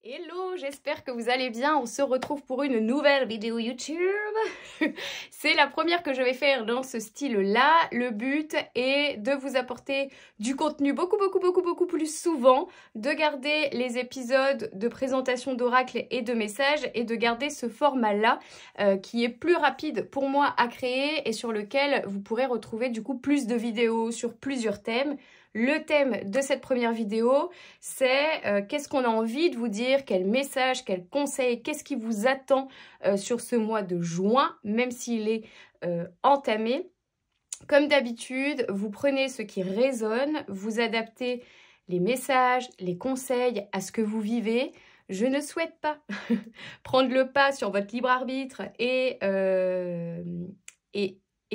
Hello, j'espère que vous allez bien. On se retrouve pour une nouvelle vidéo YouTube. C'est la première que je vais faire dans ce style-là. Le but est de vous apporter du contenu beaucoup plus souvent, de garder les épisodes de présentation d'oracles et de messages et de garder ce format-là qui est plus rapide pour moi à créer et sur lequel vous pourrez retrouver du coup plus de vidéos sur plusieurs thèmes. Le thème de cette première vidéo, c'est qu'est-ce qu'on a envie de vous dire, quel message, quel conseil, qu'est-ce qui vous attend sur ce mois de juin, même s'il est entamé. Comme d'habitude, vous prenez ce qui résonne, vous adaptez les messages, les conseils à ce que vous vivez. Je ne souhaite pas prendre le pas sur votre libre arbitre et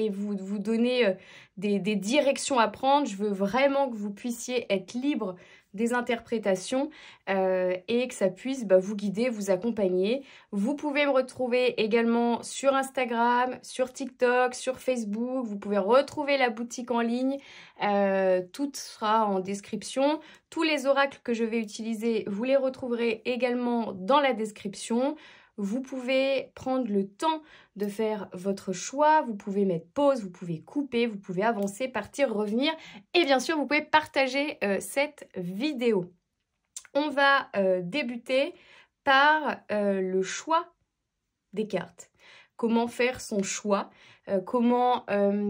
vous donner des directions à prendre. Je veux vraiment que vous puissiez être libre des interprétations et que ça puisse vous guider, vous accompagner. Vous pouvez me retrouver également sur Instagram, sur TikTok, sur Facebook. Vous pouvez retrouver la boutique en ligne. Tout sera en description. Tous les oracles que je vais utiliser, vous les retrouverez également dans la description. Vous pouvez prendre le temps de faire votre choix, vous pouvez mettre pause, vous pouvez couper, vous pouvez avancer, partir, revenir et bien sûr vous pouvez partager cette vidéo. On va débuter par le choix des cartes. Comment faire son choix, comment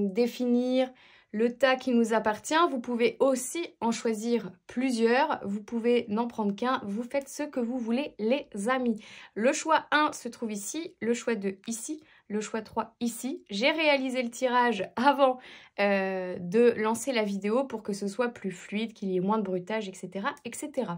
définir le tas qui nous appartient. Vous pouvez aussi en choisir plusieurs. Vous pouvez n'en prendre qu'un. Vous faites ce que vous voulez, les amis. Le choix 1 se trouve ici. Le choix 2 ici. Le choix 3 ici. J'ai réalisé le tirage avant de lancer la vidéo pour que ce soit plus fluide, qu'il y ait moins de bruitage, etc. etc.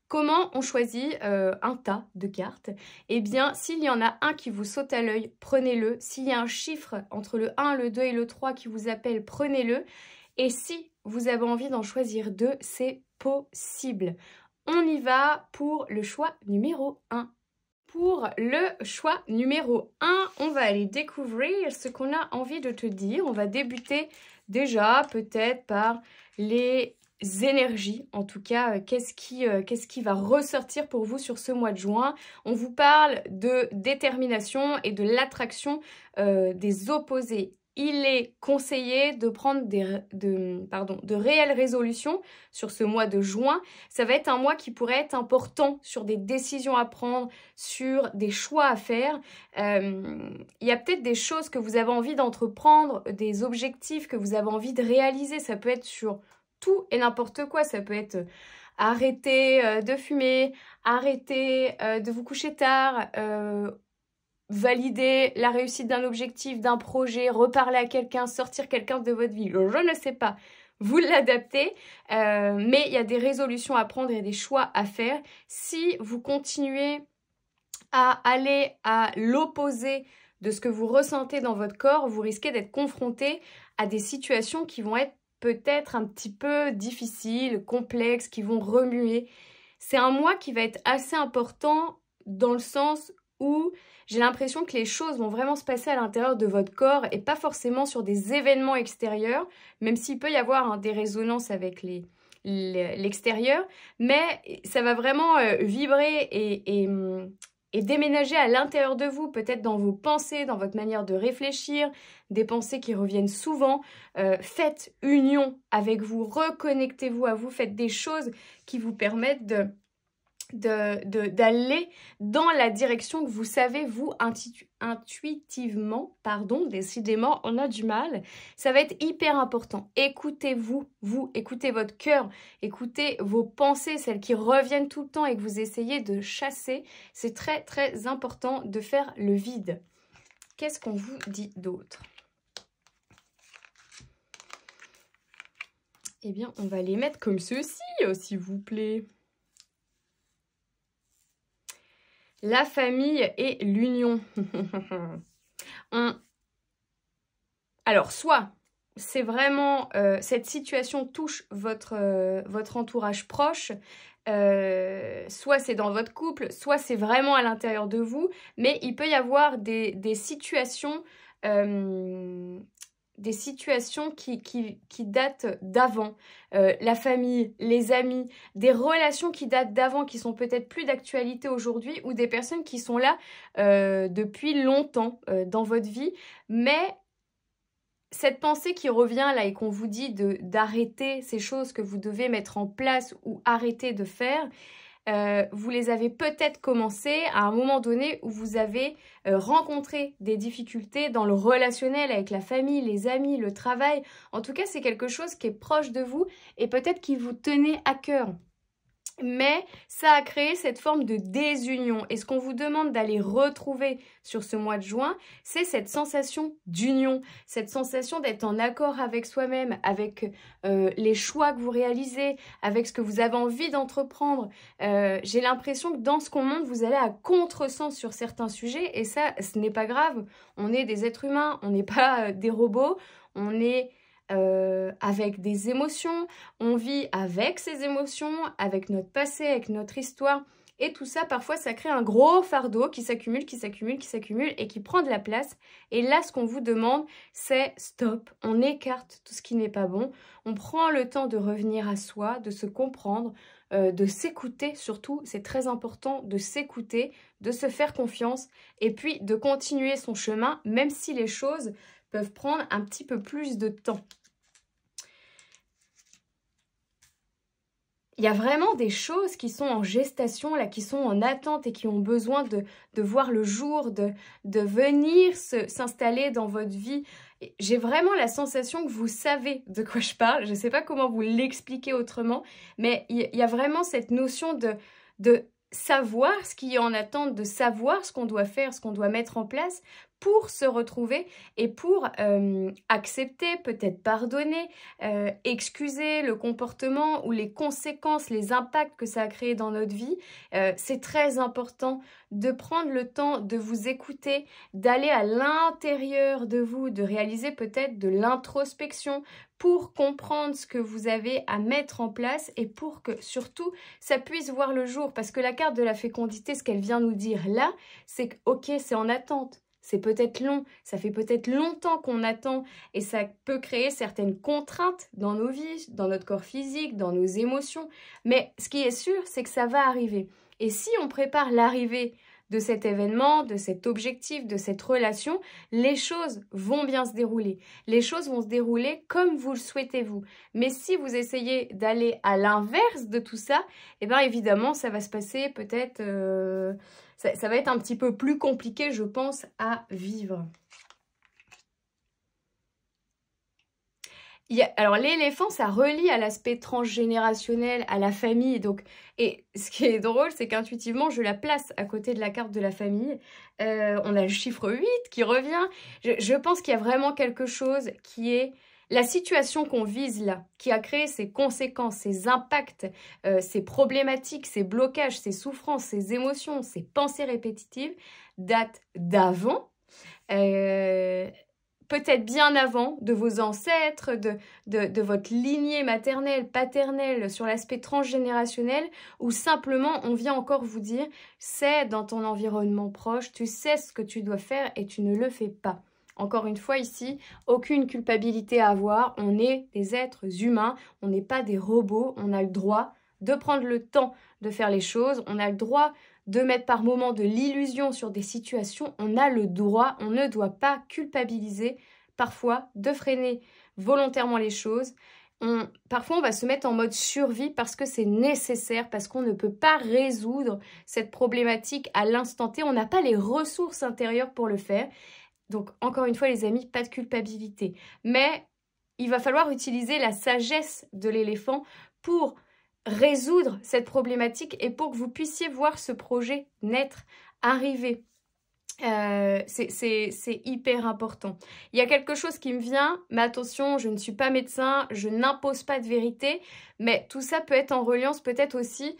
Comment on choisit un tas de cartes? Eh bien, s'il y en a un qui vous saute à l'œil, prenez-le. S'il y a un chiffre entre le 1, le 2 et le 3 qui vous appelle, prenez-le. Et si vous avez envie d'en choisir deux, c'est possible. On y va pour le choix numéro 1. Pour le choix numéro 1, on va aller découvrir ce qu'on a envie de te dire. On va débuter déjà peut-être par les énergies, en tout cas, qu'est-ce qui va ressortir pour vous sur ce mois de juin. On vous parle de détermination et de l'attraction des opposés. Il est conseillé de prendre de réelles résolutions sur ce mois de juin. Ça va être un mois qui pourrait être important sur des décisions à prendre, sur des choix à faire. Il y a peut-être des choses que vous avez envie d'entreprendre, des objectifs que vous avez envie de réaliser. Ça peut être sur tout et n'importe quoi. Ça peut être arrêter de fumer, arrêter de vous coucher tard, valider la réussite d'un objectif, d'un projet, reparler à quelqu'un, sortir quelqu'un de votre vie. Je ne sais pas. Vous l'adaptez, mais il y a des résolutions à prendre et des choix à faire. Si vous continuez à aller à l'opposé de ce que vous ressentez dans votre corps, vous risquez d'être confronté à des situations qui vont être peut-être un petit peu difficiles, complexes, qui vont remuer. C'est un mois qui va être assez important dans le sens où j'ai l'impression que les choses vont vraiment se passer à l'intérieur de votre corps et pas forcément sur des événements extérieurs, même s'il peut y avoir des résonances avec l'extérieur, mais ça va vraiment vibrer et déménager à l'intérieur de vous, peut-être dans vos pensées, dans votre manière de réfléchir, des pensées qui reviennent souvent. Faites union avec vous, reconnectez-vous à vous, faites des choses qui vous permettent d'aller dans la direction que vous savez, vous, intuitivement, pardon, décidément, on a du mal. Ça va être hyper important. Écoutez-vous, écoutez votre cœur, écoutez vos pensées, celles qui reviennent tout le temps et que vous essayez de chasser. C'est très important de faire le vide. Qu'est-ce qu'on vous dit d'autre? Eh bien, on va les mettre comme ceci, s'il vous plaît. La famille et l'union. Alors, soit c'est vraiment cette situation touche votre entourage proche, soit c'est dans votre couple, soit c'est vraiment à l'intérieur de vous, mais il peut y avoir des situations des situations qui datent d'avant. La famille, les amis, des relations qui datent d'avant, qui sont peut-être plus d'actualité aujourd'hui, ou des personnes qui sont là depuis longtemps dans votre vie. Mais cette pensée qui revient là et qu'on vous dit d'arrêter ces choses que vous devez mettre en place ou arrêter de faire, vous les avez peut-être commencées à un moment donné où vous avez rencontré des difficultés dans le relationnel avec la famille, les amis, le travail. En tout cas, c'est quelque chose qui est proche de vous et peut-être qui vous tenait à cœur. Mais ça a créé cette forme de désunion. Et ce qu'on vous demande d'aller retrouver sur ce mois de juin, c'est cette sensation d'union, cette sensation d'être en accord avec soi-même, avec les choix que vous réalisez, avec ce que vous avez envie d'entreprendre. J'ai l'impression que dans ce qu'on montre, vous allez à contresens sur certains sujets. Et ça, ce n'est pas grave. On est des êtres humains, on n'est pas des robots, on est avec des émotions, on vit avec ces émotions, avec notre passé, avec notre histoire, et tout ça, parfois, ça crée un gros fardeau qui s'accumule, qui s'accumule, qui s'accumule, et qui prend de la place. Et là, ce qu'on vous demande, c'est stop, on écarte tout ce qui n'est pas bon, on prend le temps de revenir à soi, de se comprendre, de s'écouter surtout, c'est très important de s'écouter, de se faire confiance, et puis de continuer son chemin, même si les choses peuvent prendre un petit peu plus de temps. Il y a vraiment des choses qui sont en gestation, là, qui sont en attente et qui ont besoin de voir le jour, de venir s'installer dans votre vie. J'ai vraiment la sensation que vous savez de quoi je parle. Je ne sais pas comment vous l'expliquer autrement, mais il y a vraiment cette notion de savoir ce qui est en attente, de savoir ce qu'on doit faire, ce qu'on doit mettre en place pour se retrouver et pour accepter, peut-être pardonner, excuser le comportement ou les conséquences, les impacts que ça a créé dans notre vie. C'est très important de prendre le temps de vous écouter, d'aller à l'intérieur de vous, de réaliser peut-être de l'introspection pour comprendre ce que vous avez à mettre en place et pour que surtout ça puisse voir le jour. Parce que la carte de la fécondité, ce qu'elle vient nous dire là, c'est que ok, c'est en attente. C'est peut-être long, ça fait peut-être longtemps qu'on attend et ça peut créer certaines contraintes dans nos vies, dans notre corps physique, dans nos émotions. Mais ce qui est sûr, c'est que ça va arriver. Et si on prépare l'arrivée de cet événement, de cet objectif, de cette relation, les choses vont bien se dérouler. Les choses vont se dérouler comme vous le souhaitez vous. Mais si vous essayez d'aller à l'inverse de tout ça, eh bien évidemment, ça va se passer peut-être... ça va être un petit peu plus compliqué, je pense, à vivre. Alors, l'éléphant, ça relie à l'aspect transgénérationnel, à la famille. Donc, et ce qui est drôle, c'est qu'intuitivement, je la place à côté de la carte de la famille. On a le chiffre 8 qui revient. Je pense qu'il y a vraiment quelque chose qui est... La situation qu'on vise là, qui a créé ces conséquences, ces impacts, ces problématiques, ces blocages, ces souffrances, ces émotions, ces pensées répétitives, date d'avant, peut-être bien avant, de vos ancêtres, de votre lignée maternelle, paternelle, sur l'aspect transgénérationnel, ou simplement on vient encore vous dire, c'est dans ton environnement proche, tu sais ce que tu dois faire et tu ne le fais pas. Encore une fois ici, aucune culpabilité à avoir, on est des êtres humains, on n'est pas des robots, on a le droit de prendre le temps de faire les choses, on a le droit de mettre par moments de l'illusion sur des situations, on a le droit, on ne doit pas culpabiliser, parfois de freiner volontairement les choses. Parfois on va se mettre en mode survie parce que c'est nécessaire, parce qu'on ne peut pas résoudre cette problématique à l'instant T, on n'a pas les ressources intérieures pour le faire. Donc, encore une fois, les amis, pas de culpabilité. Mais il va falloir utiliser la sagesse de l'éléphant pour résoudre cette problématique et pour que vous puissiez voir ce projet naître, arriver. C'est hyper important. Il y a quelque chose qui me vient, mais attention, je ne suis pas médecin, je n'impose pas de vérité, mais tout ça peut être en reliance peut-être aussi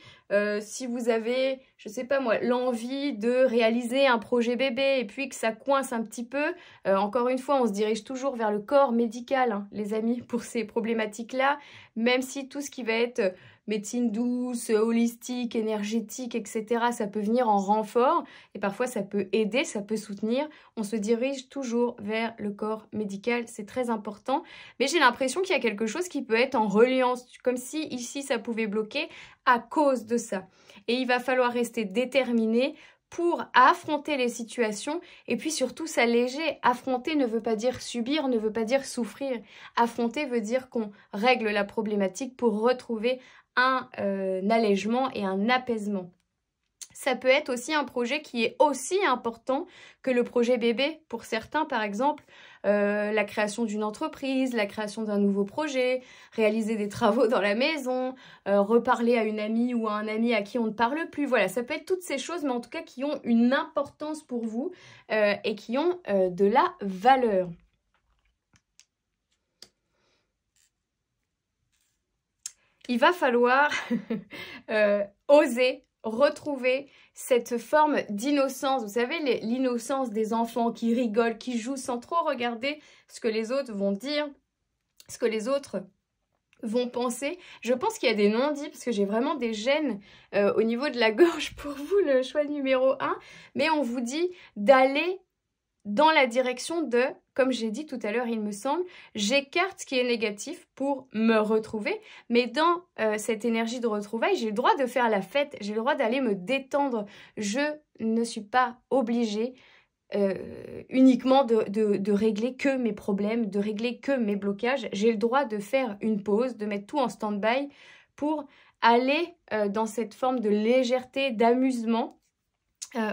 si vous avez, je sais pas moi, l'envie de réaliser un projet bébé et puis que ça coince un petit peu. Encore une fois, on se dirige toujours vers le corps médical, hein, les amis, pour ces problématiques-là, même si tout ce qui va être médecine douce, holistique, énergétique, etc. Ça peut venir en renfort et parfois ça peut aider, ça peut soutenir. On se dirige toujours vers le corps médical, c'est très important. Mais j'ai l'impression qu'il y a quelque chose qui peut être en reliance, comme si ici ça pouvait bloquer à cause de ça. Et il va falloir rester déterminé pour affronter les situations et puis surtout s'alléger. Affronter ne veut pas dire subir, ne veut pas dire souffrir. Affronter veut dire qu'on règle la problématique pour retrouver un allègement et un apaisement. Ça peut être aussi un projet qui est aussi important que le projet bébé. Pour certains, par exemple, la création d'une entreprise, la création d'un nouveau projet, réaliser des travaux dans la maison, reparler à une amie ou à un ami à qui on ne parle plus. Voilà, ça peut être toutes ces choses, mais en tout cas qui ont une importance pour vous et qui ont de la valeur. Il va falloir oser retrouver cette forme d'innocence. Vous savez, l'innocence des enfants qui rigolent, qui jouent sans trop regarder ce que les autres vont dire, ce que les autres vont penser. Je pense qu'il y a des non-dits parce que j'ai vraiment des gènes au niveau de la gorge pour vous, le choix numéro 1. Mais on vous dit d'aller dans la direction de, comme j'ai dit tout à l'heure, il me semble, j'écarte ce qui est négatif pour me retrouver, mais dans cette énergie de retrouvailles, j'ai le droit de faire la fête, j'ai le droit d'aller me détendre. Je ne suis pas obligée uniquement de régler que mes problèmes, de régler que mes blocages. J'ai le droit de faire une pause, de mettre tout en stand-by pour aller dans cette forme de légèreté, d'amusement.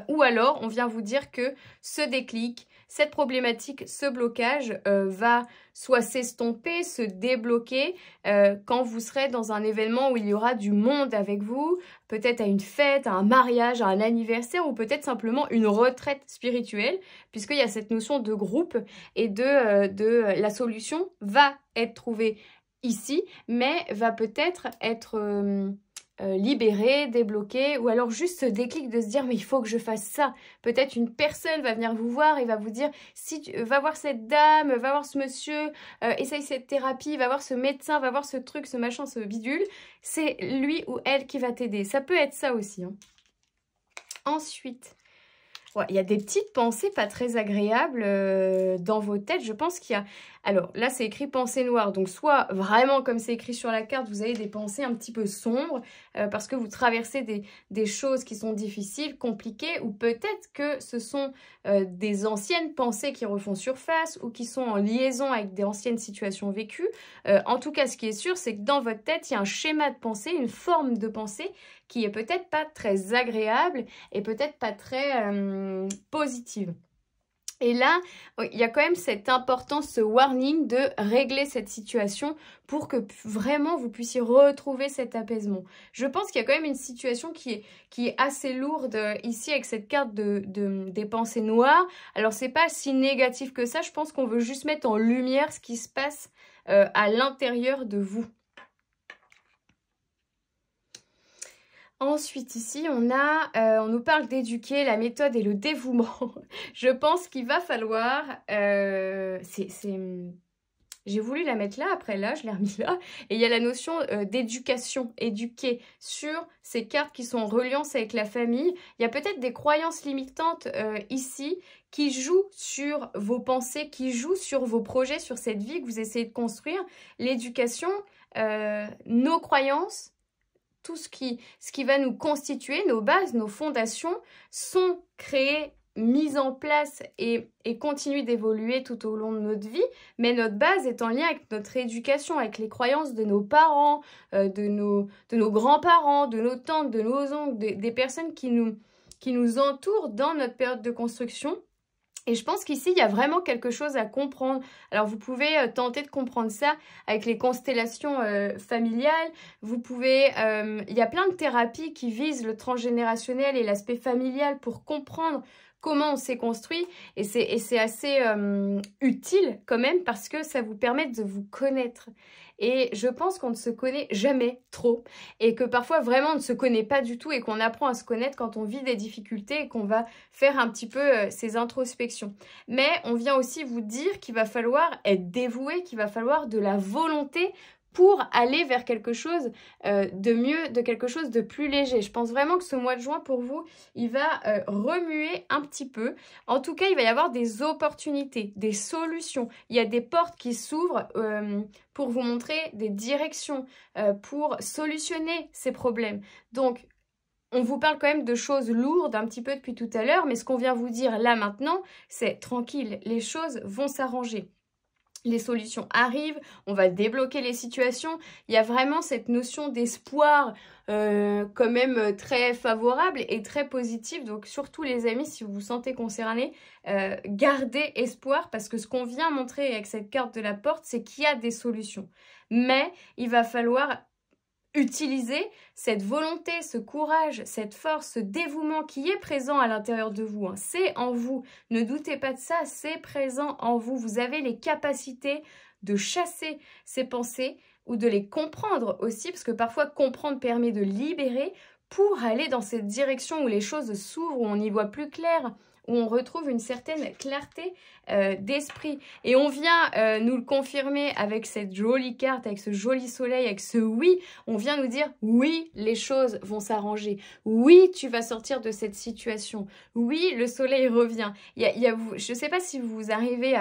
Ou alors, on vient vous dire que ce déclic, cette problématique, ce blocage va soit s'estomper, se débloquer quand vous serez dans un événement où il y aura du monde avec vous, peut-être à une fête, à un mariage, à un anniversaire ou peut-être simplement une retraite spirituelle, puisqu'il y a cette notion de groupe et de la solution va être trouvée ici, mais va peut-être être... libérer, débloquer, ou alors juste ce déclic de se dire mais il faut que je fasse ça. Peut-être une personne va venir vous voir et va vous dire si tu va voir cette dame, va voir ce monsieur, essaye cette thérapie, va voir ce médecin, va voir ce truc, ce machin, ce bidule. C'est lui ou elle qui va t'aider. Ça peut être ça aussi. Hein. Ensuite, ouais, il y a des petites pensées pas très agréables dans vos têtes. Je pense qu'il y a... Alors là, c'est écrit pensée noire. Donc soit vraiment, comme c'est écrit sur la carte, vous avez des pensées un petit peu sombres parce que vous traversez des choses qui sont difficiles, compliquées. Ou peut-être que ce sont des anciennes pensées qui refont surface ou qui sont en liaison avec des anciennes situations vécues. En tout cas, ce qui est sûr, c'est que dans votre tête, il y a un schéma de pensée, une forme de pensée qui est peut-être pas très agréable et peut-être pas très positive. Et là, il y a quand même cette importance, ce warning de régler cette situation pour que vraiment vous puissiez retrouver cet apaisement. Je pense qu'il y a quand même une situation qui est assez lourde ici avec cette carte des pensées noires. Alors, c'est pas si négatif que ça. Je pense qu'on veut juste mettre en lumière ce qui se passe à l'intérieur de vous. Ensuite, ici, on nous parle d'éduquer, la méthode et le dévouement. Je pense qu'il va falloir... J'ai voulu la mettre là, après là, je l'ai remis là. Et il y a la notion d'éducation, éduquer sur ces cartes qui sont en reliance avec la famille. Il y a peut-être des croyances limitantes ici qui jouent sur vos pensées, qui jouent sur vos projets, sur cette vie que vous essayez de construire. L'éducation, nos croyances... Tout ce qui va nous constituer, nos bases, nos fondations sont créées, mises en place et continuent d'évoluer tout au long de notre vie. Mais notre base est en lien avec notre éducation, avec les croyances de nos parents, de nos grands-parents, de nos tantes, de nos oncles, des personnes qui nous entourent dans notre période de construction. Et je pense qu'ici, il y a vraiment quelque chose à comprendre. Alors, vous pouvez tenter de comprendre ça avec les constellations familiales. Vous pouvez... il y a plein de thérapies qui visent le transgénérationnel et l'aspect familial pour comprendre comment on s'est construit. Et c'est assez utile quand même parce que ça vous permet de vous connaître. Et je pense qu'on ne se connaît jamais trop et que parfois vraiment on ne se connaît pas du tout et qu'on apprend à se connaître quand on vit des difficultés et qu'on va faire un petit peu ces introspections. Mais on vient aussi vous dire qu'il va falloir être dévoué, qu'il va falloir de la volonté pour aller vers quelque chose de mieux, de quelque chose de plus léger. Je pense vraiment que ce mois de juin, pour vous, il va remuer un petit peu. En tout cas, il va y avoir des opportunités, des solutions. Il y a des portes qui s'ouvrent pour vous montrer des directions, pour solutionner ces problèmes. Donc, on vous parle quand même de choses lourdes un petit peu depuis tout à l'heure, mais ce qu'on vient vous dire là maintenant, c'est tranquille, les choses vont s'arranger. Les solutions arrivent, on va débloquer les situations. Il y a vraiment cette notion d'espoir quand même très favorable et très positive. Donc surtout les amis, si vous vous sentez concernés, gardez espoir parce que ce qu'on vient montrer avec cette carte de la porte, c'est qu'il y a des solutions. Mais il va falloir utiliser cette volonté, ce courage, cette force, ce dévouement qui est présent à l'intérieur de vous. Hein. C'est en vous. Ne doutez pas de ça, c'est présent en vous. Vous avez les capacités de chasser ces pensées ou de les comprendre aussi, parce que parfois comprendre permet de libérer pour aller dans cette direction où les choses s'ouvrent, où on y voit plus clair, où on retrouve une certaine clarté d'esprit. Et on vient nous le confirmer avec cette jolie carte, avec ce joli soleil, avec ce oui. On vient nous dire oui, les choses vont s'arranger. Oui, tu vas sortir de cette situation. Oui, le soleil revient. Je ne sais pas si vous arrivez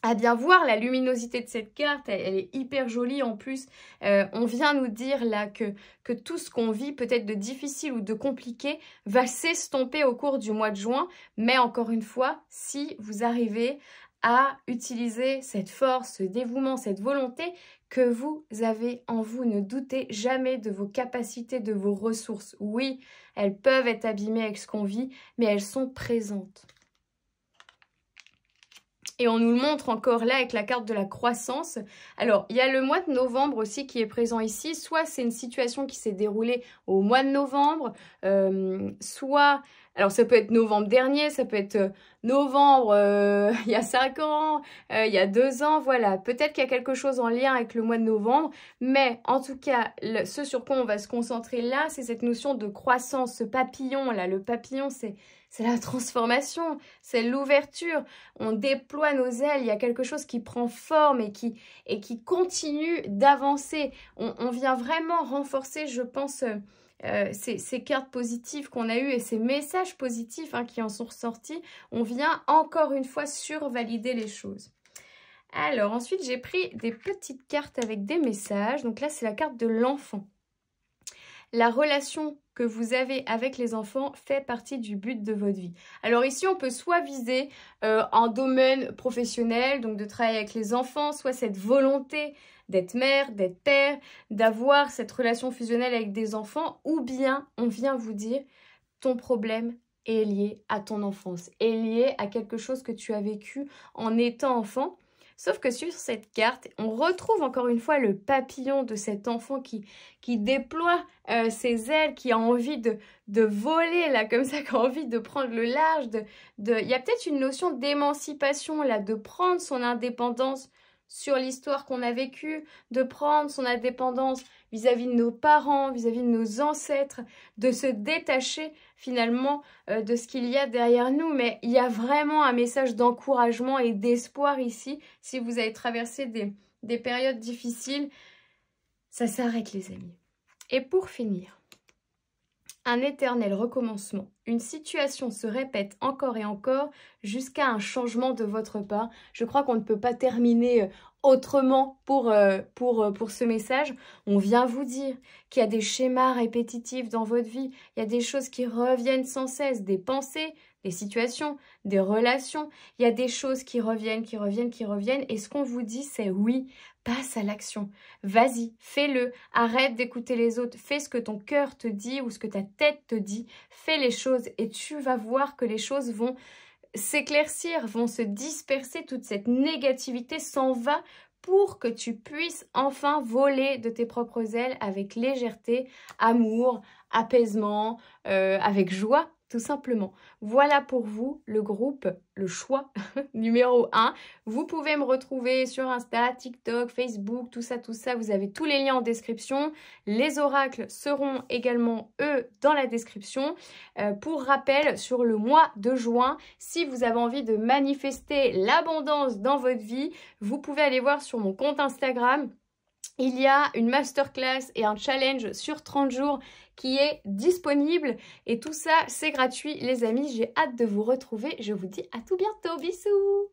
à bien voir la luminosité de cette carte, elle est hyper jolie en plus. On vient nous dire là que tout ce qu'on vit, peut-être de difficile ou de compliqué, va s'estomper au cours du mois de juin. Mais encore une fois, si vous arrivez à utiliser cette force, ce dévouement, cette volonté que vous avez en vous, ne doutez jamais de vos capacités, de vos ressources. Oui, elles peuvent être abîmées avec ce qu'on vit, mais elles sont présentes. Et on nous le montre encore là avec la carte de la croissance. Alors, il y a le mois de novembre aussi qui est présent ici. Soit c'est une situation qui s'est déroulée au mois de novembre, soit... Alors, ça peut être novembre dernier, ça peut être novembre il y a 5 ans, il y a 2 ans, voilà. Peut-être qu'il y a quelque chose en lien avec le mois de novembre, mais en tout cas, ce sur quoi on va se concentrer là, c'est cette notion de croissance, ce papillon là. Le papillon, c'est la transformation, c'est l'ouverture. On déploie nos ailes, il y a quelque chose qui prend forme et qui continue d'avancer. On vient vraiment renforcer, je pense... ces cartes positives qu'on a eues et ces messages positifs qui en sont ressortis, on vient encore une fois survalider les choses. Alors ensuite, j'ai pris des petites cartes avec des messages. Donc là, c'est la carte de l'enfant. La relation que vous avez avec les enfants fait partie du but de votre vie. Alors ici, on peut soit viser un domaine professionnel, donc de travailler avec les enfants, soit cette volonté d'être mère, d'être père, d'avoir cette relation fusionnelle avec des enfants, ou bien on vient vous dire ton problème est lié à ton enfance, est lié à quelque chose que tu as vécu en étant enfant. Sauf que sur cette carte, on retrouve encore une fois le papillon de cet enfant qui déploie ses ailes, qui a envie de voler, là, comme ça, qui a envie de prendre le large. Il y a peut-être une notion d'émancipation, là, de prendre son indépendance sur l'histoire qu'on a vécue, de prendre son indépendance vis-à-vis de nos parents, vis-à-vis de nos ancêtres, de se détacher finalement de ce qu'il y a derrière nous. Mais il y a vraiment un message d'encouragement et d'espoir ici. Si vous avez traversé des périodes difficiles, ça s'arrête les amis. Et pour finir, un éternel recommencement. Une situation se répète encore et encore jusqu'à un changement de votre part. Je crois qu'on ne peut pas terminer autrement pour ce message. On vient vous dire qu'il y a des schémas répétitifs dans votre vie. Il y a des choses qui reviennent sans cesse, des pensées, des situations, des relations. Il y a des choses qui reviennent, qui reviennent, qui reviennent. Et ce qu'on vous dit, c'est oui, passe à l'action. Vas-y, fais-le. Arrête d'écouter les autres. Fais ce que ton cœur te dit ou ce que ta tête te dit. Fais les choses et tu vas voir que les choses vont s'éclaircir, vont se disperser. Toute cette négativité s'en va pour que tu puisses enfin voler de tes propres ailes avec légèreté, amour, apaisement, avec joie. Tout simplement. Voilà pour vous le groupe, le choix numéro 1. Vous pouvez me retrouver sur Insta, TikTok, Facebook, tout ça. Vous avez tous les liens en description. Les oracles seront également, eux, dans la description. Pour rappel, sur le mois de juin, si vous avez envie de manifester l'abondance dans votre vie, vous pouvez aller voir sur mon compte Instagram. il y a une masterclass et un challenge sur 30 jours qui est disponible. Et tout ça, c'est gratuit, les amis. J'ai hâte de vous retrouver. Je vous dis à tout bientôt. Bisous!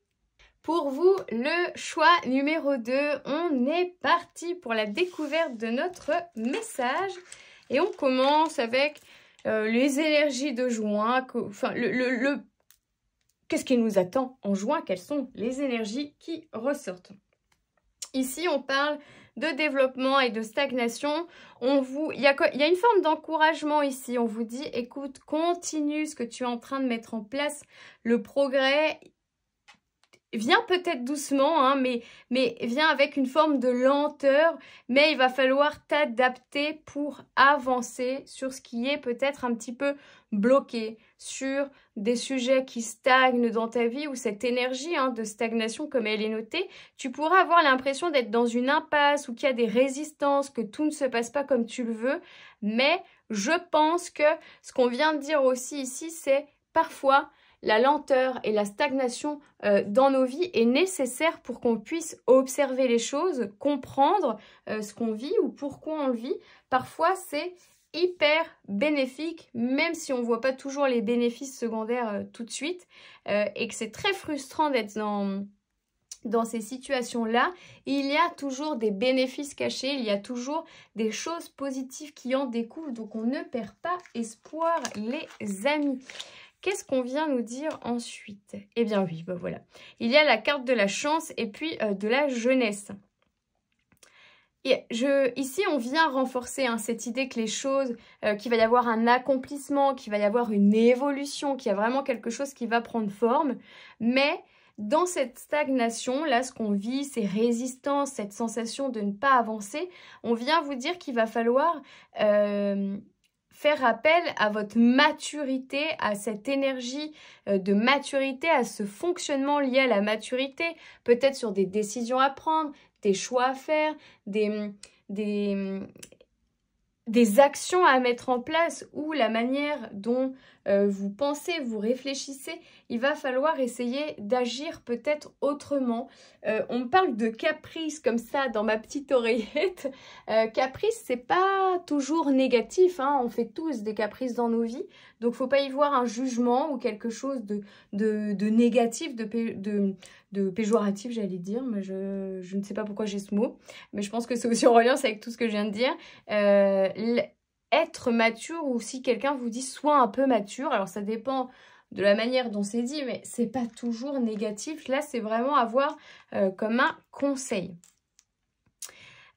Pour vous, le choix numéro 2, on est parti pour la découverte de notre message. Et on commence avec les énergies de juin. Enfin, qu'est-ce qui nous attend en juin? Quelles sont les énergies qui ressortent? Ici, on parle de développement et de stagnation. Il y a une forme d'encouragement ici. On vous dit, écoute, continue ce que tu es en train de mettre en place. Le progrès vient peut-être doucement, hein, mais vient avec une forme de lenteur. Mais il va falloir t'adapter pour avancer sur ce qui est peut-être un petit peu bloqué, sur des sujets qui stagnent dans ta vie ou cette énergie de stagnation comme elle est notée. Tu pourras avoir l'impression d'être dans une impasse ou qu'il y a des résistances, que tout ne se passe pas comme tu le veux. Mais je pense que ce qu'on vient de dire aussi ici, c'est parfois la lenteur et la stagnation dans nos vies est nécessaire pour qu'on puisse observer les choses, comprendre ce qu'on vit ou pourquoi on le vit. Parfois, c'est hyper bénéfique, même si on ne voit pas toujours les bénéfices secondaires tout de suite, et que c'est très frustrant d'être dans ces situations-là. Il y a toujours des bénéfices cachés, il y a toujours des choses positives qui en découlent, donc on ne perd pas espoir, les amis. Qu'est-ce qu'on vient nous dire ensuite? Eh bien oui, ben voilà. Il y a la carte de la chance et puis de la jeunesse. Et ici, on vient renforcer cette idée que les choses, qu'il va y avoir un accomplissement, qu'il va y avoir une évolution, qu'il y a vraiment quelque chose qui va prendre forme. Mais dans cette stagnation, là, ce qu'on vit, ces résistances, cette sensation de ne pas avancer, on vient vous dire qu'il va falloir faire appel à votre maturité, à cette énergie de maturité, à ce fonctionnement lié à la maturité, peut-être sur des décisions à prendre, des choix à faire, des actions à mettre en place ou la manière dont vous pensez, vous réfléchissez, il va falloir essayer d'agir peut-être autrement. On me parle de caprice comme ça dans ma petite oreillette. Caprice, c'est pas toujours négatif, hein. On fait tous des caprices dans nos vies, donc faut pas y voir un jugement ou quelque chose de négatif, de péjoratif, j'allais dire, mais je ne sais pas pourquoi j'ai ce mot, mais je pense que c'est aussi en reliance avec tout ce que je viens de dire. Être mature, ou si quelqu'un vous dit sois un peu mature, alors ça dépend de la manière dont c'est dit, mais c'est pas toujours négatif. Là, c'est vraiment à voir comme un conseil.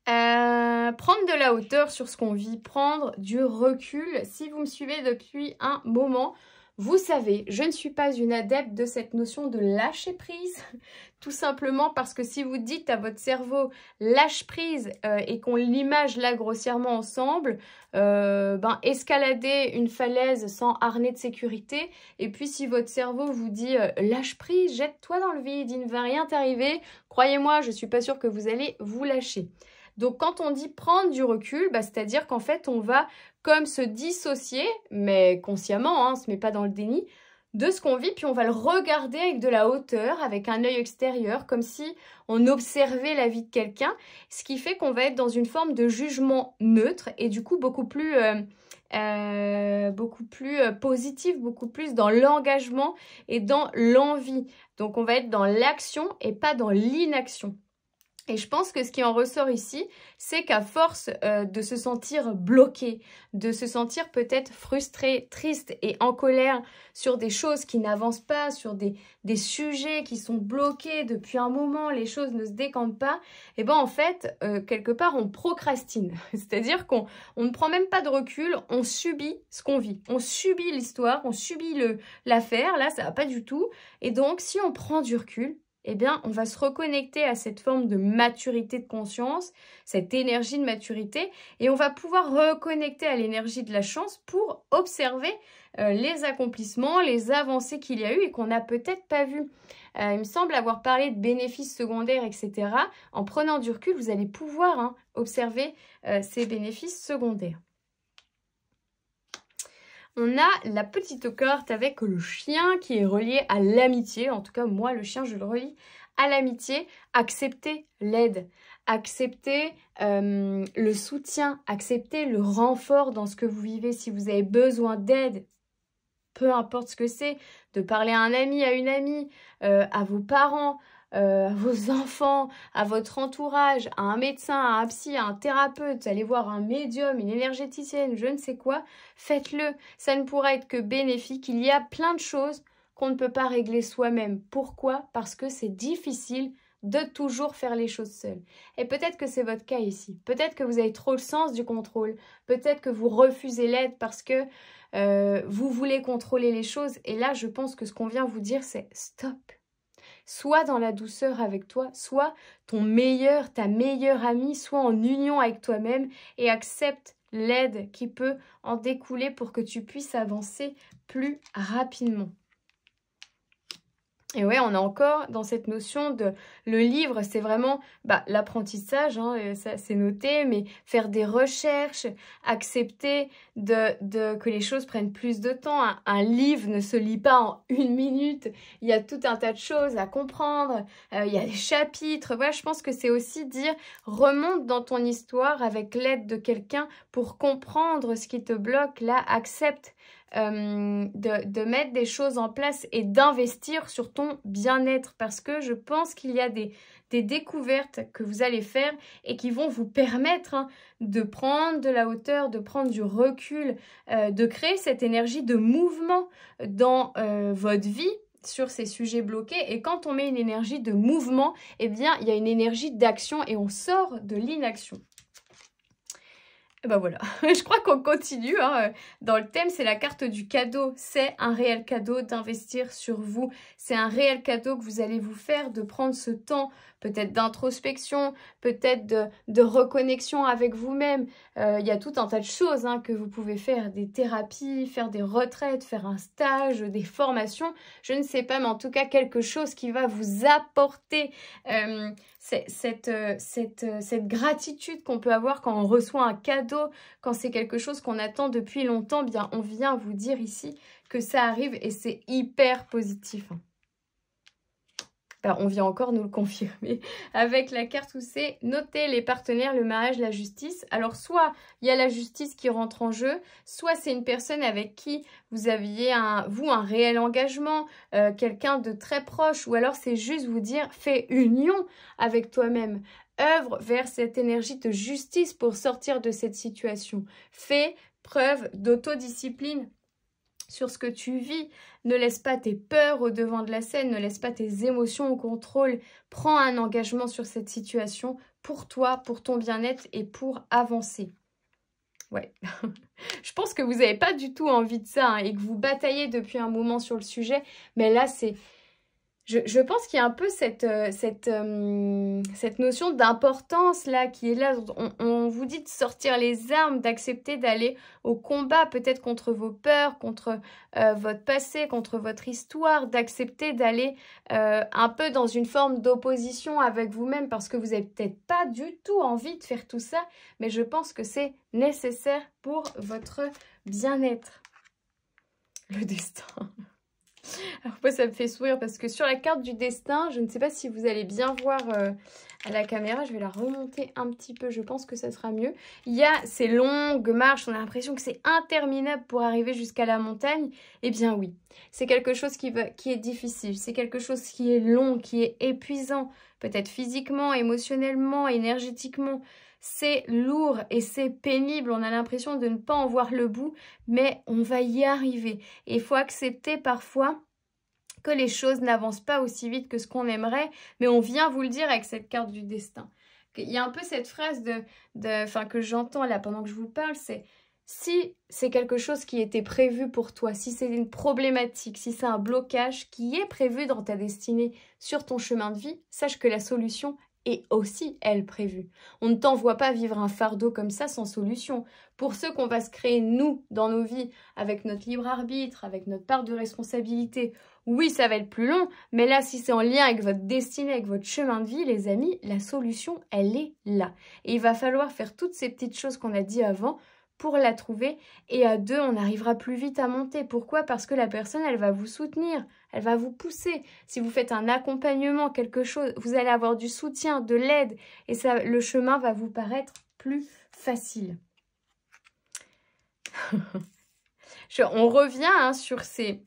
Prendre de la hauteur sur ce qu'on vit, prendre du recul. Si vous me suivez depuis un moment, vous savez, je ne suis pas une adepte de cette notion de lâcher prise, tout simplement parce que si vous dites à votre cerveau lâche prise et qu'on l'image là grossièrement ensemble, escalader une falaise sans harnais de sécurité, et puis si votre cerveau vous dit lâche prise, jette-toi dans le vide, il ne va rien t'arriver, croyez-moi, je ne suis pas sûre que vous allez vous lâcher. Donc quand on dit prendre du recul, c'est-à-dire qu'en fait on va comme se dissocier, mais consciemment, on ne se met pas dans le déni, de ce qu'on vit, puis on va le regarder avec de la hauteur, avec un œil extérieur, comme si on observait la vie de quelqu'un, ce qui fait qu'on va être dans une forme de jugement neutre et du coup beaucoup plus positif, beaucoup plus dans l'engagement et dans l'envie. Donc on va être dans l'action et pas dans l'inaction. Et je pense que ce qui en ressort ici, c'est qu'à force de se sentir bloqué, de se sentir peut-être frustré, triste et en colère sur des choses qui n'avancent pas, sur des sujets qui sont bloqués depuis un moment, les choses ne se décantent pas, et en fait, quelque part, on procrastine. C'est-à-dire qu'on ne prend même pas de recul, on subit ce qu'on vit. On subit l'histoire, on subit l'affaire, là, ça va pas du tout. Et donc, si on prend du recul, eh bien, on va se reconnecter à cette forme de maturité de conscience, cette énergie de maturité, et on va pouvoir reconnecter à l'énergie de la chance pour observer les accomplissements, les avancées qu'il y a eu et qu'on n'a peut-être pas vues. Il me semble avoir parlé de bénéfices secondaires, etc. En prenant du recul, vous allez pouvoir observer ces bénéfices secondaires. On a la petite carte avec le chien qui est relié à l'amitié. En tout cas, moi, le chien, je le relie à l'amitié. Accepter l'aide. acceptez le soutien, acceptez le renfort dans ce que vous vivez. Si vous avez besoin d'aide, peu importe ce que c'est, de parler à un ami, à une amie, à vos parents, à vos enfants, à votre entourage, à un médecin, à un psy, à un thérapeute, allez voir un médium, une énergéticienne, je ne sais quoi, faites-le. Ça ne pourra être que bénéfique. Il y a plein de choses qu'on ne peut pas régler soi-même. Pourquoi? Parce que c'est difficile de toujours faire les choses seul. Et peut-être que c'est votre cas ici. Peut-être que vous avez trop le sens du contrôle. Peut-être que vous refusez l'aide parce que vous voulez contrôler les choses. Et là, je pense que ce qu'on vient vous dire, c'est stop. Sois dans la douceur avec toi, sois ta meilleure amie, sois en union avec toi-même et accepte l'aide qui peut en découler pour que tu puisses avancer plus rapidement. Et ouais, on est encore dans cette notion de... Le livre, c'est vraiment l'apprentissage, hein, ça c'est noté, mais faire des recherches, accepter que les choses prennent plus de temps. Un livre ne se lit pas en 1 minute. Il y a tout un tas de choses à comprendre. Il y a des chapitres. Voilà, je pense que c'est aussi dire, remonte dans ton histoire avec l'aide de quelqu'un pour comprendre ce qui te bloque. Là, accepte de mettre des choses en place et d'investir sur ton bien-être parce que je pense qu'il y a des découvertes que vous allez faire et qui vont vous permettre de prendre de la hauteur, de prendre du recul, de créer cette énergie de mouvement dans votre vie sur ces sujets bloqués. Et quand on met une énergie de mouvement, eh bien, il y a une énergie d'action et on sort de l'inaction. Et ben voilà, je crois qu'on continue. Dans le thème, c'est la carte du cadeau. C'est un réel cadeau d'investir sur vous. C'est un réel cadeau que vous allez vous faire de prendre ce temps, peut-être d'introspection, peut-être de reconnexion avec vous-même. Il y a tout un tas de choses que vous pouvez faire, des thérapies, faire des retraites, faire un stage, des formations. Je ne sais pas, mais en tout cas, quelque chose qui va vous apporter cette gratitude qu'on peut avoir quand on reçoit un cadeau, quand c'est quelque chose qu'on attend depuis longtemps. Bien, on vient vous dire ici que ça arrive et c'est hyper positif. On vient encore nous le confirmer avec la carte où c'est noter les partenaires, le mariage, la justice. Alors soit il y a la justice qui rentre en jeu, soit c'est une personne avec qui vous aviez un réel engagement, quelqu'un de très proche, ou alors c'est juste vous dire fais union avec toi-même. Œuvre vers cette énergie de justice pour sortir de cette situation. Fais preuve d'autodiscipline sur ce que tu vis. Ne laisse pas tes peurs au devant de la scène, ne laisse pas tes émotions au contrôle. Prends un engagement sur cette situation pour toi, pour ton bien-être et pour avancer. Ouais, je pense que vous n'avez pas du tout envie de ça et que vous bataillez depuis un moment sur le sujet, mais là c'est... Je pense qu'il y a un peu cette notion d'importance là qui est là. On vous dit de sortir les armes, d'accepter d'aller au combat peut-être contre vos peurs, contre votre passé, contre votre histoire, d'accepter d'aller un peu dans une forme d'opposition avec vous-même parce que vous n'avez peut-être pas du tout envie de faire tout ça, mais je pense que c'est nécessaire pour votre bien-être. Le destin. Alors moi ça me fait sourire parce que sur la carte du destin, je ne sais pas si vous allez bien voir à la caméra, je vais la remonter un petit peu, je pense que ça sera mieux. Il y a ces longues marches, on a l'impression que c'est interminable pour arriver jusqu'à la montagne. Eh bien oui, c'est quelque chose qui est difficile, c'est quelque chose qui est long, qui est épuisant, peut-être physiquement, émotionnellement, énergétiquement. C'est lourd et c'est pénible, on a l'impression de ne pas en voir le bout, mais on va y arriver. Et il faut accepter parfois que les choses n'avancent pas aussi vite que ce qu'on aimerait, mais on vient vous le dire avec cette carte du destin. Il y a un peu cette phrase que j'entends là pendant que je vous parle, c'est si c'est quelque chose qui était prévu pour toi, si c'est une problématique, si c'est un blocage qui est prévu dans ta destinée sur ton chemin de vie, sache que la solution est aussi, elle, prévue. On ne t'envoie pas vivre un fardeau comme ça sans solution. Pour ceux qu'on va se créer, nous, dans nos vies, avec notre libre arbitre, avec notre part de responsabilité, oui, ça va être plus long, mais là, si c'est en lien avec votre destinée, avec votre chemin de vie, les amis, la solution, elle est là. Et il va falloir faire toutes ces petites choses qu'on a dit avant pour la trouver. Et à 2, on arrivera plus vite à monter. Pourquoi? Parce que la personne, elle va vous soutenir, elle va vous pousser. Si vous faites un accompagnement, quelque chose, vous allez avoir du soutien, de l'aide. Et ça, le chemin va vous paraître plus facile. On revient hein, sur ces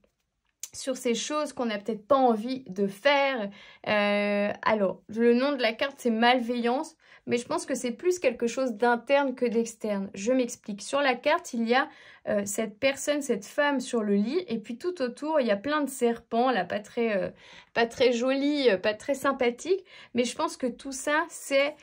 choses qu'on n'a peut-être pas envie de faire. Alors, le nom de la carte, c'est malveillance, mais je pense que c'est plus quelque chose d'interne que d'externe. Je m'explique. Sur la carte, il y a cette personne, cette femme sur le lit, et puis tout autour, il y a plein de serpents, là, pas très jolis, pas très sympathiques, mais je pense que tout ça, c'est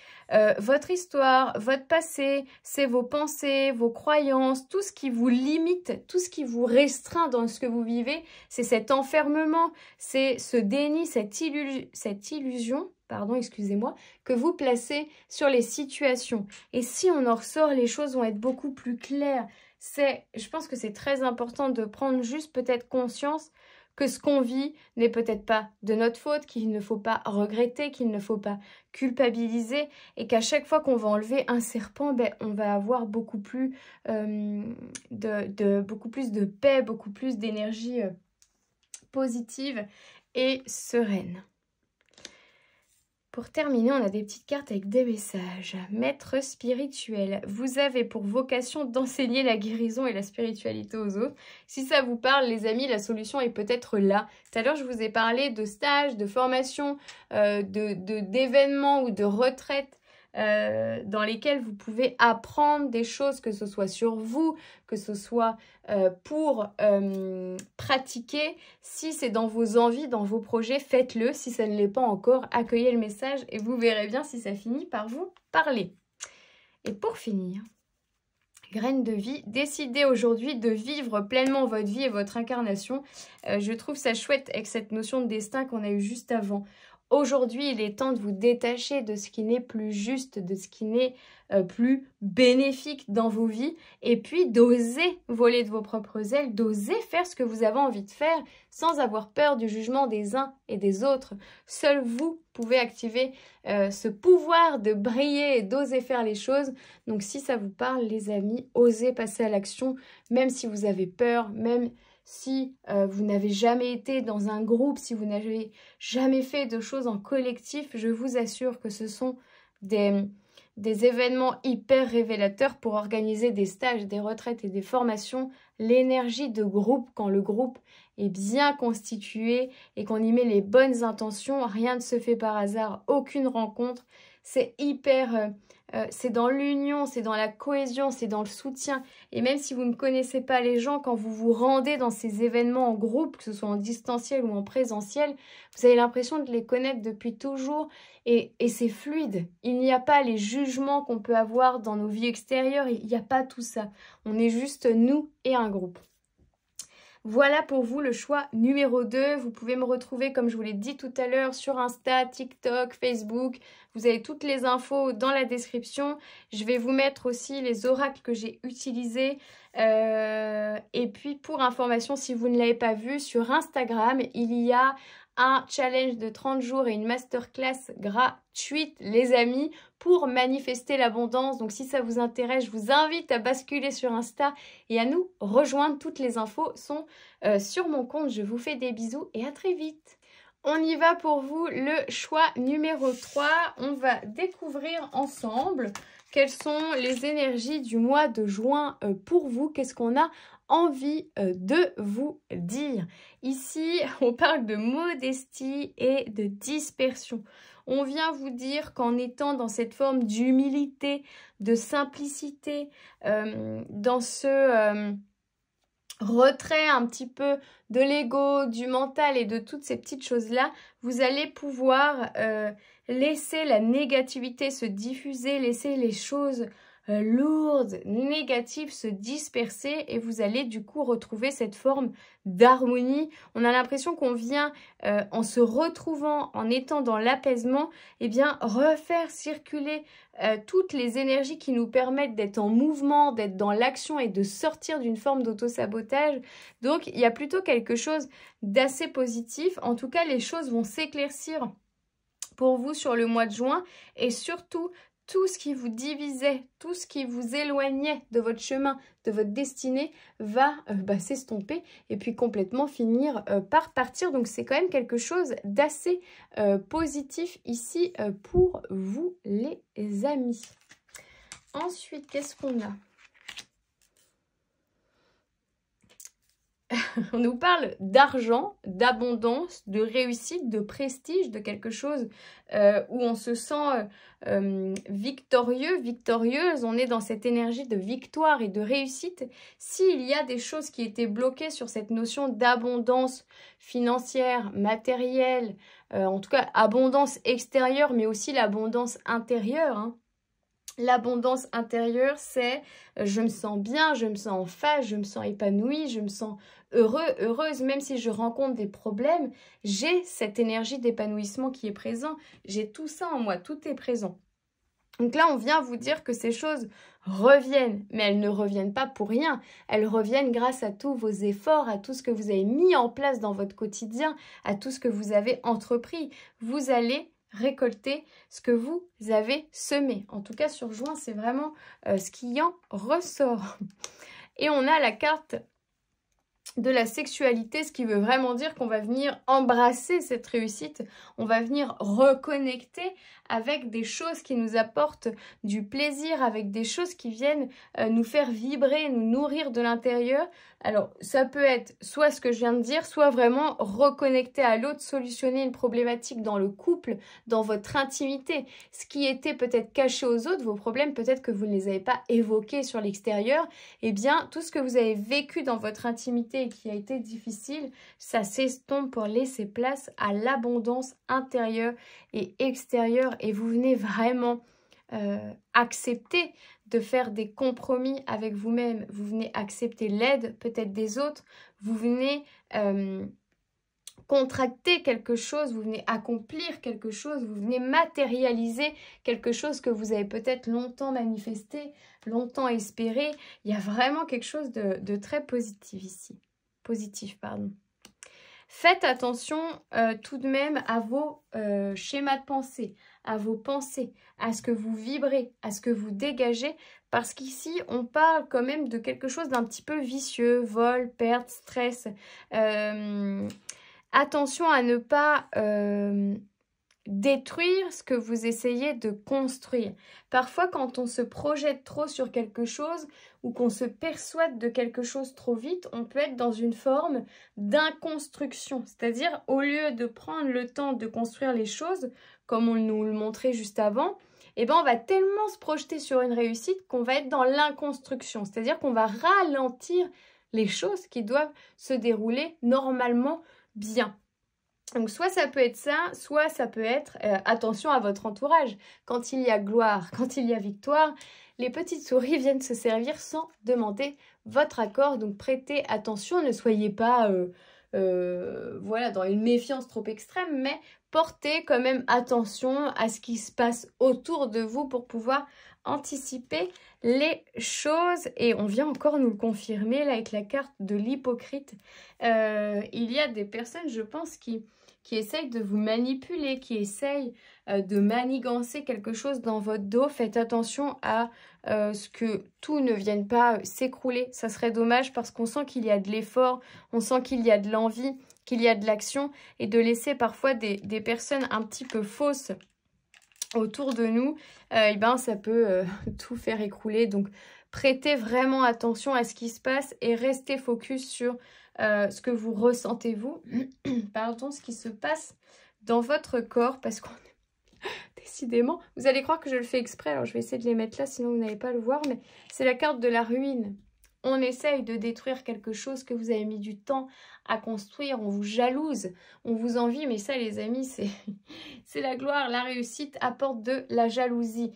votre histoire, votre passé, c'est vos pensées, vos croyances, tout ce qui vous limite, tout ce qui vous restreint dans ce que vous vivez, c'est cet enfermement, c'est ce déni, cette illusion, pardon, excusez-moi, que vous placez sur les situations. Et si on en ressort, les choses vont être beaucoup plus claires. Je pense que c'est très important de prendre juste peut-être conscience que ce qu'on vit n'est peut-être pas de notre faute, qu'il ne faut pas regretter, qu'il ne faut pas culpabiliser et qu'à chaque fois qu'on va enlever un serpent, ben, on va avoir beaucoup plus, beaucoup plus de paix, beaucoup plus d'énergie positive et sereine. Pour terminer, on a des petites cartes avec des messages. Maître spirituel, vous avez pour vocation d'enseigner la guérison et la spiritualité aux autres. Si ça vous parle, les amis, la solution est peut-être là. Tout à l'heure, je vous ai parlé de stages, de formations, d'événements ou de retraites dans lesquels vous pouvez apprendre des choses, que ce soit sur vous, que ce soit pour pratiquer. Si c'est dans vos envies, dans vos projets, faites-le. Si ça ne l'est pas encore, accueillez le message et vous verrez bien si ça finit par vous parler. Et pour finir, graine de vie, décidez aujourd'hui de vivre pleinement votre vie et votre incarnation. Je trouve ça chouette avec cette notion de destin qu'on a eue juste avant. Aujourd'hui, il est temps de vous détacher de ce qui n'est plus juste, de ce qui n'est plus bénéfique dans vos vies et puis d'oser voler de vos propres ailes, d'oser faire ce que vous avez envie de faire sans avoir peur du jugement des uns et des autres. Seul vous pouvez activer ce pouvoir de briller et d'oser faire les choses. Donc si ça vous parle, les amis, osez passer à l'action, même si vous avez peur, même si vous n'avez jamais été dans un groupe, si vous n'avez jamais fait de choses en collectif, je vous assure que ce sont des événements hyper révélateurs pour organiser des stages, des retraites et des formations. L'énergie de groupe, quand le groupe est bien constitué et qu'on y met les bonnes intentions, rien ne se fait par hasard, aucune rencontre. C'est hyper... c'est dans l'union, c'est dans la cohésion, c'est dans le soutien. Et même si vous ne connaissez pas les gens, quand vous vous rendez dans ces événements en groupe, que ce soit en distanciel ou en présentiel, vous avez l'impression de les connaître depuis toujours et c'est fluide. Il n'y a pas les jugements qu'on peut avoir dans nos vies extérieures, il n'y a pas tout ça. On est juste nous et un groupe. Voilà pour vous le choix numéro 2. Vous pouvez me retrouver, comme je vous l'ai dit tout à l'heure, sur Insta, TikTok, Facebook. Vous avez toutes les infos dans la description. Je vais vous mettre aussi les oracles que j'ai utilisés. Et puis, pour information, si vous ne l'avez pas vu, sur Instagram, il y a un challenge de 30 jours et une masterclass gratuite, les amis, pour manifester l'abondance. Donc, si ça vous intéresse, je vous invite à basculer sur Insta et à nous rejoindre. Toutes les infos sont sur mon compte. Je vous fais des bisous et à très vite. On y va pour vous, le choix numéro 3. On va découvrir ensemble quelles sont les énergies du mois de juin pour vous. Qu'est-ce qu'on a envie de vous dire. Ici, on parle de modestie et de dispersion. On vient vous dire qu'en étant dans cette forme d'humilité, de simplicité, dans ce retrait un petit peu de l'ego, du mental et de toutes ces petites choses-là, vous allez pouvoir laisser la négativité se diffuser, laisser les choses lourdes, négatives se disperser et vous allez du coup retrouver cette forme d'harmonie. On a l'impression qu'on vient en se retrouvant, en étant dans l'apaisement, eh bien refaire circuler toutes les énergies qui nous permettent d'être en mouvement, d'être dans l'action et de sortir d'une forme d'auto-sabotage. Donc il y a plutôt quelque chose d'assez positif. En tout cas, les choses vont s'éclaircir pour vous sur le mois de juin et surtout tout ce qui vous divisait, tout ce qui vous éloignait de votre chemin, de votre destinée, va s'estomper et puis complètement finir par partir. Donc c'est quand même quelque chose d'assez positif ici pour vous les amis. Ensuite, qu'est-ce qu'on a? On nous parle d'argent, d'abondance, de réussite, de prestige, de quelque chose où on se sent victorieux, victorieuse. On est dans cette énergie de victoire et de réussite. S'il y a des choses qui étaient bloquées sur cette notion d'abondance financière, matérielle, en tout cas abondance extérieure, mais aussi l'abondance intérieure, hein. L'abondance intérieure, c'est je me sens bien, je me sens en phase, je me sens épanouie, je me sens heureuse, même si je rencontre des problèmes, j'ai cette énergie d'épanouissement qui est présente, j'ai tout ça en moi, tout est présent. Donc là, on vient vous dire que ces choses reviennent, mais elles ne reviennent pas pour rien, elles reviennent grâce à tous vos efforts, à tout ce que vous avez mis en place dans votre quotidien, à tout ce que vous avez entrepris. Vous allez récolter ce que vous avez semé. En tout cas, sur juin, c'est vraiment ce qui en ressort. Et on a la carte de la sexualité, ce qui veut vraiment dire qu'on va venir embrasser cette réussite, on va venir reconnecter avec des choses qui nous apportent du plaisir, avec des choses qui viennent nous faire vibrer, nous nourrir de l'intérieur. Alors, ça peut être soit ce que je viens de dire, soit vraiment reconnecter à l'autre, solutionner une problématique dans le couple, dans votre intimité. Ce qui était peut-être caché aux autres, vos problèmes, peut-être que vous ne les avez pas évoqués sur l'extérieur, eh bien, tout ce que vous avez vécu dans votre intimité et qui a été difficile, ça s'estompe pour laisser place à l'abondance intérieure et extérieure. Et vous venez vraiment accepter de faire des compromis avec vous-même, vous venez accepter l'aide peut-être des autres, vous venez contracter quelque chose, vous venez accomplir quelque chose, vous venez matérialiser quelque chose que vous avez peut-être longtemps manifesté, longtemps espéré. Il y a vraiment quelque chose de très positif ici. Positif, pardon. Faites attention tout de même à vos schémas de pensée, à vos pensées, à ce que vous vibrez, à ce que vous dégagez, parce qu'ici, on parle quand même de quelque chose d'un petit peu vicieux, vol, perte, stress. Attention à ne pas détruire ce que vous essayez de construire. Parfois, quand on se projette trop sur quelque chose ou qu'on se persuade de quelque chose trop vite, on peut être dans une forme d'inconstruction. C'est-à-dire, au lieu de prendre le temps de construire les choses, comme on nous le montrait juste avant, eh ben, on va tellement se projeter sur une réussite qu'on va être dans l'inconstruction. C'est-à-dire qu'on va ralentir les choses qui doivent se dérouler normalement bien. Donc soit ça peut être ça, soit ça peut être attention à votre entourage. Quand il y a gloire, quand il y a victoire, les petites souris viennent se servir sans demander votre accord. Donc prêtez attention, ne soyez pas voilà, dans une méfiance trop extrême, mais portez quand même attention à ce qui se passe autour de vous pour pouvoir anticiper les choses. Et on vient encore nous le confirmer là avec la carte de l'hypocrite. Il y a des personnes, je pense, qui essayent de vous manipuler, qui essayent de manigancer quelque chose dans votre dos. Faites attention à ce que tout ne vienne pas s'écrouler. Ça serait dommage parce qu'on sent qu'il y a de l'effort, on sent qu'il y a de l'envie, qu'il y a de l'action, et de laisser parfois des personnes un petit peu fausses autour de nous, eh ben, ça peut tout faire écrouler. Donc, prêtez vraiment attention à ce qui se passe et restez focus sur ce que vous ressentez, vous, pardon, ce qui se passe dans votre corps, parce qu'on décidément, vous allez croire que je le fais exprès, alors je vais essayer de les mettre là, sinon vous n'allez pas le voir, mais c'est la carte de la ruine. On essaye de détruire quelque chose que vous avez mis du temps à construire, on vous jalouse, on vous envie, mais ça les amis, c'est la gloire, la réussite apporte de la jalousie.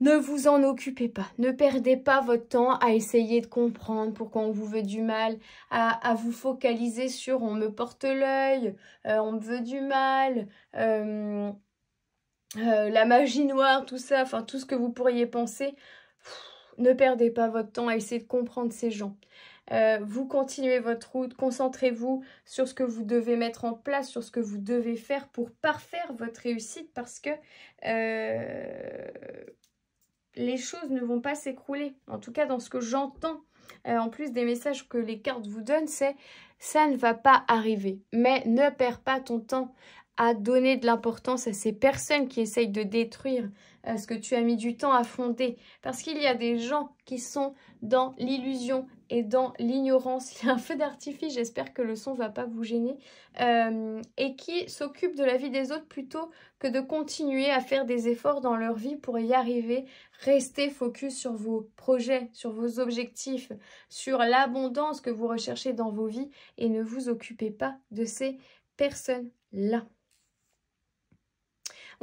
Ne vous en occupez pas, ne perdez pas votre temps à essayer de comprendre pourquoi on vous veut du mal, à vous focaliser sur on me porte l'œil, on me veut du mal, la magie noire, tout ça, enfin tout ce que vous pourriez penser. Ne perdez pas votre temps à essayer de comprendre ces gens. vous continuez votre route, concentrez-vous sur ce que vous devez mettre en place, sur ce que vous devez faire pour parfaire votre réussite parce que les choses ne vont pas s'écrouler. En tout cas, dans ce que j'entends, en plus des messages que les cartes vous donnent, c'est ça ne va pas arriver. Mais ne perds pas ton temps à donner de l'importance à ces personnes qui essayent de détruire ce que tu as mis du temps à fonder. Parce qu'il y a des gens qui sont dans l'illusion et dans l'ignorance. Il y a un feu d'artifice, j'espère que le son ne va pas vous gêner. Et qui s'occupent de la vie des autres plutôt que de continuer à faire des efforts dans leur vie pour y arriver. Restez focus sur vos projets, sur vos objectifs, sur l'abondance que vous recherchez dans vos vies et ne vous occupez pas de ces personnes-là.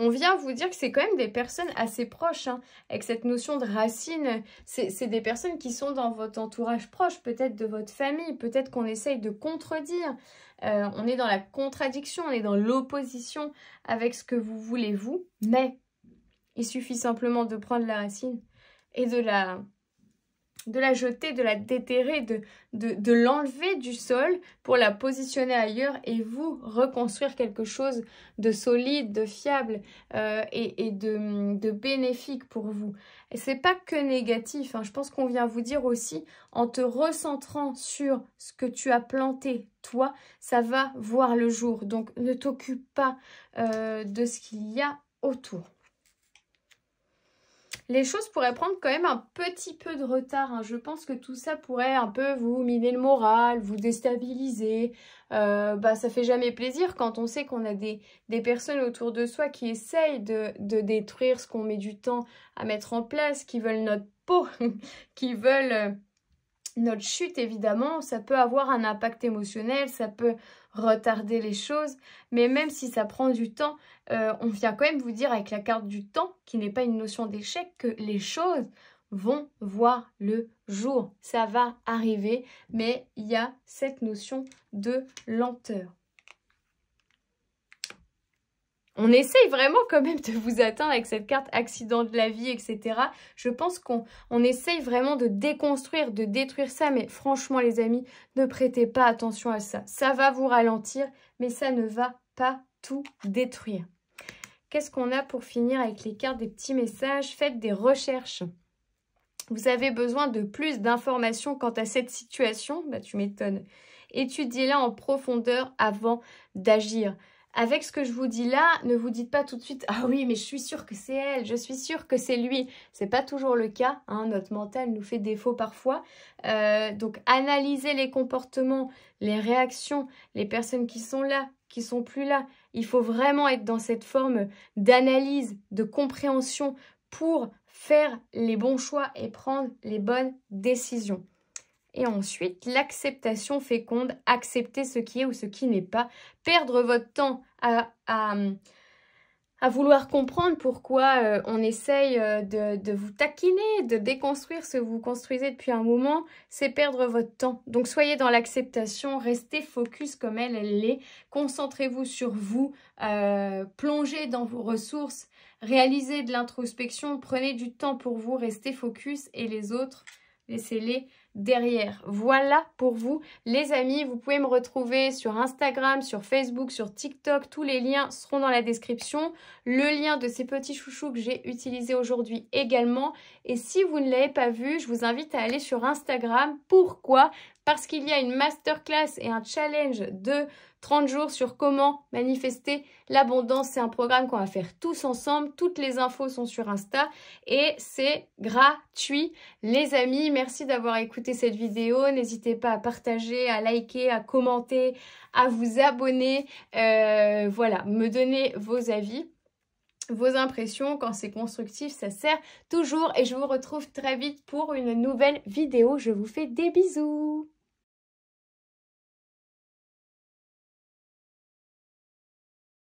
On vient vous dire que c'est quand même des personnes assez proches, hein, avec cette notion de racine. C'est des personnes qui sont dans votre entourage proche, peut-être de votre famille, peut-être qu'on essaye de contredire. On est dans la contradiction, on est dans l'opposition avec ce que vous voulez vous, mais il suffit simplement de prendre la racine et de la jeter, de la déterrer, de l'enlever du sol pour la positionner ailleurs et vous reconstruire quelque chose de solide, de fiable et de bénéfique pour vous. Et c'est pas que négatif, hein. Je pense qu'on vient vous dire aussi, en te recentrant sur ce que tu as planté, toi, ça va voir le jour. Donc ne t'occupe pas de ce qu'il y a autour. Les choses pourraient prendre quand même un petit peu de retard, hein. Je pense que tout ça pourrait un peu vous miner le moral, vous déstabiliser. Ça fait jamais plaisir quand on sait qu'on a des personnes autour de soi qui essayent de détruire ce qu'on met du temps à mettre en place, qui veulent notre peau, qui veulent notre chute, évidemment. Ça peut avoir un impact émotionnel, ça peut retarder les choses, mais même si ça prend du temps, on vient quand même vous dire avec la carte du temps, qui n'est pas une notion d'échec, que les choses vont voir le jour. Ça va arriver, mais il y a cette notion de lenteur. On essaye vraiment quand même de vous atteindre avec cette carte accident de la vie, etc. Je pense qu'on essaye vraiment de déconstruire, de détruire ça. Mais franchement, les amis, ne prêtez pas attention à ça. Ça va vous ralentir, mais ça ne va pas tout détruire. Qu'est-ce qu'on a pour finir avec les cartes des petits messages? Faites des recherches. Vous avez besoin de plus d'informations quant à cette situation. Bah, tu m'étonnes. Étudiez-la en profondeur avant d'agir. Avec ce que je vous dis là, ne vous dites pas tout de suite « Ah oui, mais je suis sûre que c'est elle, je suis sûre que c'est lui ». C'est pas toujours le cas, hein, notre mental nous fait défaut parfois. Donc, analysez les comportements, les réactions, les personnes qui sont là, qui sont plus là. Il faut vraiment être dans cette forme d'analyse, de compréhension pour faire les bons choix et prendre les bonnes décisions. Et ensuite, l'acceptation féconde, accepter ce qui est ou ce qui n'est pas. Perdre votre temps à vouloir comprendre pourquoi on essaye de vous taquiner, de déconstruire ce que vous construisez depuis un moment, c'est perdre votre temps. Donc soyez dans l'acceptation, restez focus comme elle l'est, concentrez-vous sur vous, plongez dans vos ressources, réalisez de l'introspection, prenez du temps pour vous, restez focus et les autres, laissez-les derrière. Voilà pour vous les amis, vous pouvez me retrouver sur Instagram, sur Facebook, sur TikTok, tous les liens seront dans la description, le lien de ces petits chouchous que j'ai utilisé aujourd'hui également, et si vous ne l'avez pas vu, je vous invite à aller sur Instagram. Pourquoi? Parce qu'il y a une masterclass et un challenge de 30 jours sur comment manifester l'abondance. C'est un programme qu'on va faire tous ensemble. Toutes les infos sont sur Insta et c'est gratuit. Les amis, merci d'avoir écouté cette vidéo. N'hésitez pas à partager, à liker, à commenter, à vous abonner. Voilà, me donner vos avis, vos impressions. Quand c'est constructif, ça sert toujours. Et je vous retrouve très vite pour une nouvelle vidéo. Je vous fais des bisous.